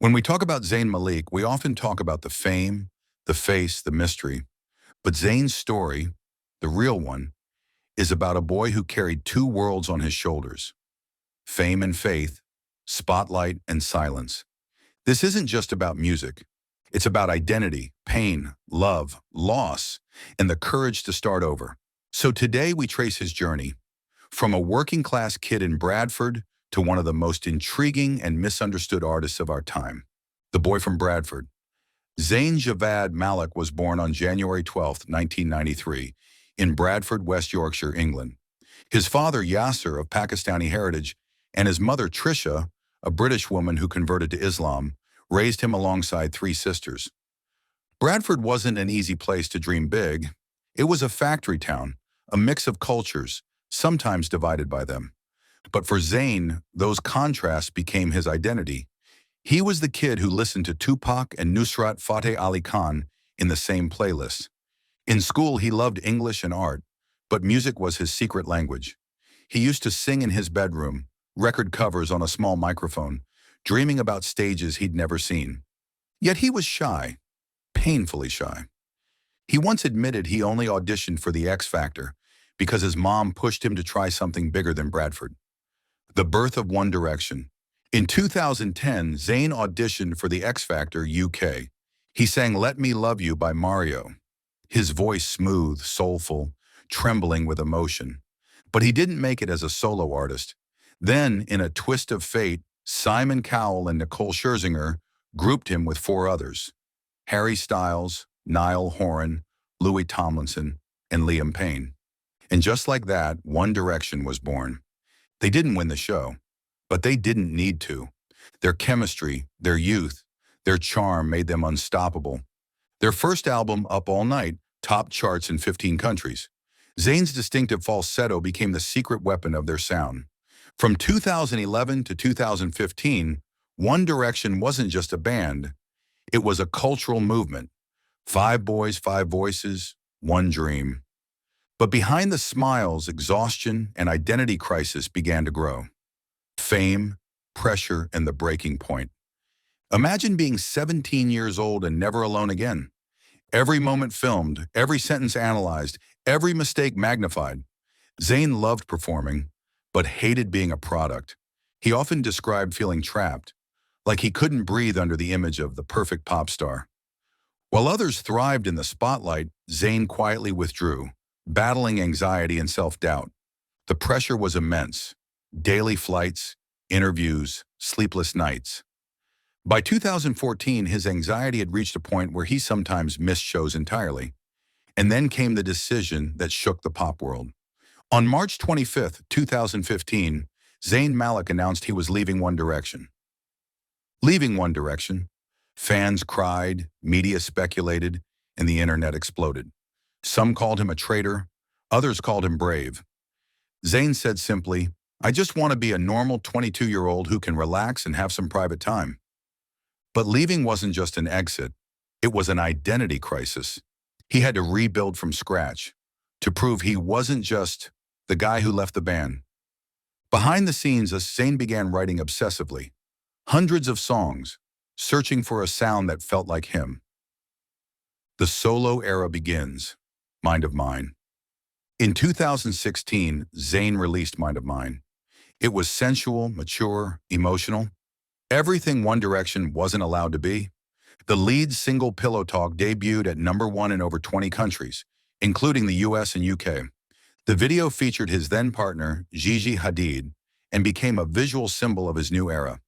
When we talk about Zayn Malik, we often talk about the fame, the face, the mystery. But Zayn's story, the real one, is about a boy who carried two worlds on his shoulders: fame and faith, spotlight and silence. This isn't just about music. It's about identity, pain, love, loss, and the courage to start over. So today we trace his journey from a working class kid in Bradford to one of the most intriguing and misunderstood artists of our time. The boy from Bradford. Zayn Malik was born on January 12, 1993, in Bradford, West Yorkshire, England. His father, Yasser, of Pakistani heritage, and his mother, Trisha, a British woman who converted to Islam, raised him alongside three sisters. Bradford wasn't an easy place to dream big. It was a factory town, a mix of cultures, sometimes divided by them. But for Zayn, those contrasts became his identity. He was the kid who listened to Tupac and Nusrat Fateh Ali Khan in the same playlist. In school, he loved English and art, but music was his secret language. He used to sing in his bedroom, record covers on a small microphone, dreaming about stages he'd never seen. Yet he was shy, painfully shy. He once admitted he only auditioned for the X Factor because his mom pushed him to try something bigger than Bradford. The birth of One Direction. In 2010, Zayn auditioned for the X Factor UK. He sang Let Me Love You by Mario, his voice smooth, soulful, trembling with emotion. But he didn't make it as a solo artist. Then, in a twist of fate, Simon Cowell and Nicole Scherzinger grouped him with four others: Harry Styles, Niall Horan, Louis Tomlinson, and Liam Payne. And just like that, One Direction was born. They didn't win the show, but they didn't need to. Their chemistry, their youth, their charm made them unstoppable. Their first album, Up All Night, topped charts in 15 countries. Zayn's distinctive falsetto became the secret weapon of their sound. From 2011 to 2015, One Direction wasn't just a band. It was a cultural movement. Five boys, five voices, one dream. But behind the smiles, exhaustion and identity crisis began to grow. Fame, pressure, and the breaking point. Imagine being 17 years old and never alone again. Every moment filmed, every sentence analyzed, every mistake magnified. Zayn loved performing, but hated being a product. He often described feeling trapped, like he couldn't breathe under the image of the perfect pop star. While others thrived in the spotlight, Zayn quietly withdrew, battling anxiety and self-doubt. The pressure was immense. Daily flights, interviews, sleepless nights. By 2014, his anxiety had reached a point where he sometimes missed shows entirely. And then came the decision that shook the pop world. On March 25, 2015, Zayn Malik announced he was leaving One Direction. Leaving One Direction? Fans cried, media speculated, and the internet exploded. Some called him a traitor, others called him brave. Zayn said simply, "I just want to be a normal 22-year-old who can relax and have some private time." But leaving wasn't just an exit, it was an identity crisis. He had to rebuild from scratch, to prove he wasn't just the guy who left the band. Behind the scenes, Zayn began writing obsessively, hundreds of songs, searching for a sound that felt like him. The solo era begins. Mind of Mine. In 2016, Zayn released Mind of Mine. It was sensual, mature, emotional. Everything One Direction wasn't allowed to be. The lead single, Pillow Talk, debuted at #1 in over 20 countries, including the US and UK. The video featured his then partner, Gigi Hadid, and became a visual symbol of his new era.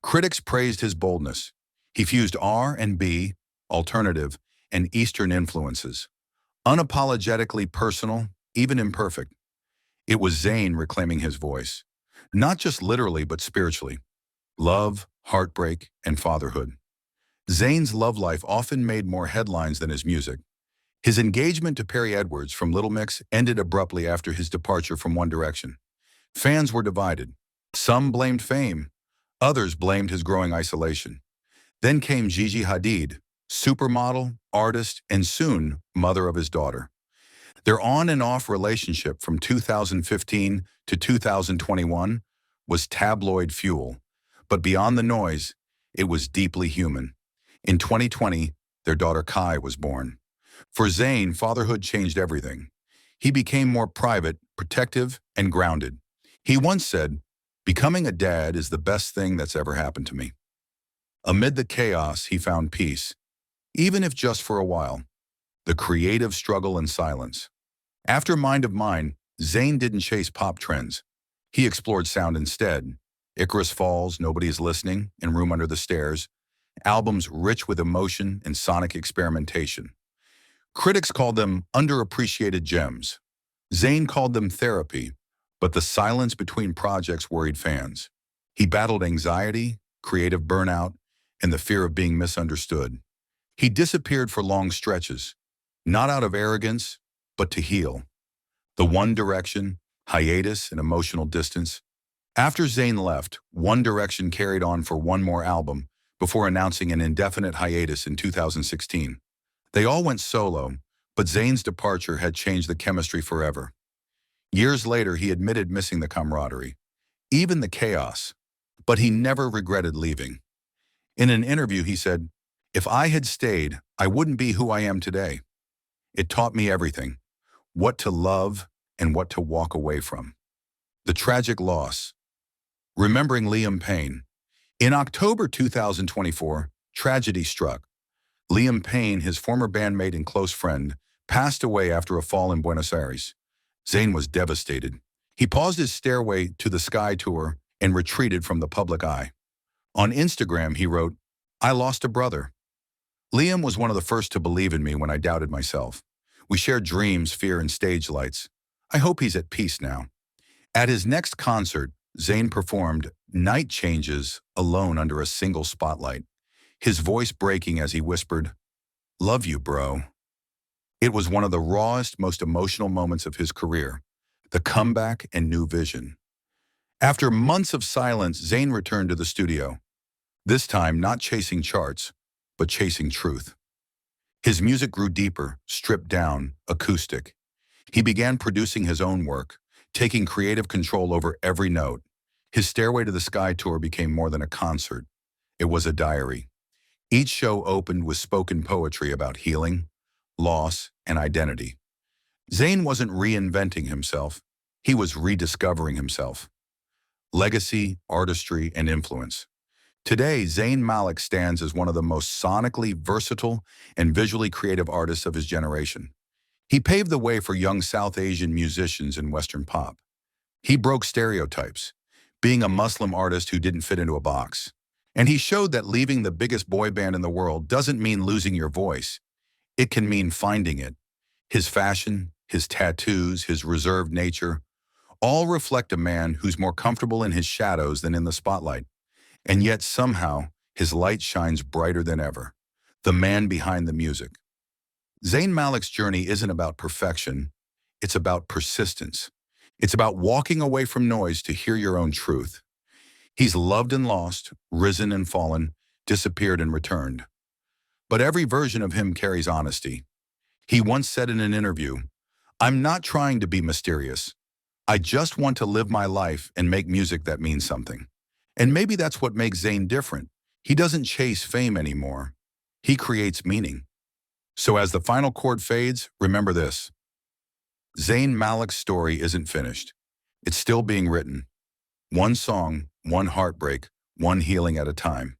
Critics praised his boldness. He fused R&B, alternative, and Eastern influences. Unapologetically personal, even imperfect. It was Zayn reclaiming his voice, not just literally but spiritually. Love, heartbreak, and fatherhood. Zayn's love life often made more headlines than his music. His engagement to Perry Edwards from Little Mix ended abruptly after his departure from One Direction. Fans were divided. Some blamed fame, others blamed his growing isolation. Then came Gigi Hadid, supermodel, artist, and soon mother of his daughter. Their on and off relationship from 2015 to 2021 was tabloid fuel. But beyond the noise, It was deeply human. In 2020, their daughter Kai was born. For Zayn, fatherhood changed everything. He became more private, protective, and grounded. He once said, "Becoming a dad is the best thing that's ever happened to me." Amid the chaos, he found peace, even if just for a while. The creative struggle in silence. After Mind of Mine, Zayn didn't chase pop trends. He explored sound instead. Icarus Falls, Nobody Is Listening, and Room Under the Stairs, albums rich with emotion and sonic experimentation. Critics called them underappreciated gems. Zayn called them therapy, but the silence between projects worried fans. He battled anxiety, creative burnout, and the fear of being misunderstood. He disappeared for long stretches, not out of arrogance, but to heal. The One Direction, hiatus, and emotional distance. After Zayn left, One Direction carried on for one more album before announcing an indefinite hiatus in 2016. They all went solo, but Zayn's departure had changed the chemistry forever. Years later, he admitted missing the camaraderie, even the chaos, but he never regretted leaving. In an interview, he said, "If I had stayed, I wouldn't be who I am today. It taught me everything, what to love and what to walk away from." The tragic loss. Remembering Liam Payne. In October 2024, tragedy struck. Liam Payne, his former bandmate and close friend, passed away after a fall in Buenos Aires. Zayn was devastated. He paused his Stairway to the Sky tour and retreated from the public eye. On Instagram, he wrote, "I lost a brother. Liam was one of the first to believe in me when I doubted myself. We shared dreams, fear, and stage lights. I hope he's at peace now." At his next concert, Zayn performed Night Changes alone under a single spotlight, his voice breaking as he whispered, "Love you, bro." It was one of the rawest, most emotional moments of his career, the comeback and new vision. After months of silence, Zayn returned to the studio, this time not chasing charts, but chasing truth. His music grew deeper, stripped down, acoustic. He began producing his own work, taking creative control over every note. His Stairway to the Sky tour became more than a concert. It was a diary. Each show opened with spoken poetry about healing, loss, and identity. Zayn wasn't reinventing himself. He was rediscovering himself. Legacy, artistry, and influence. Today, Zayn Malik stands as one of the most sonically versatile and visually creative artists of his generation. He paved the way for young South Asian musicians in Western pop. He broke stereotypes, being a Muslim artist who didn't fit into a box. And he showed that leaving the biggest boy band in the world doesn't mean losing your voice. It can mean finding it. His fashion, his tattoos, his reserved nature, all reflect a man who's more comfortable in his shadows than in the spotlight. And yet somehow, his light shines brighter than ever. The man behind the music. Zayn Malik's journey isn't about perfection. It's about persistence. It's about walking away from noise to hear your own truth. He's loved and lost, risen and fallen, disappeared and returned. But every version of him carries honesty. He once said in an interview, "I'm not trying to be mysterious. I just want to live my life and make music that means something." And maybe that's what makes Zayn different. He doesn't chase fame anymore. He creates meaning. So as the final chord fades, remember this. Zayn Malik's story isn't finished. It's still being written. One song, one heartbreak, one healing at a time.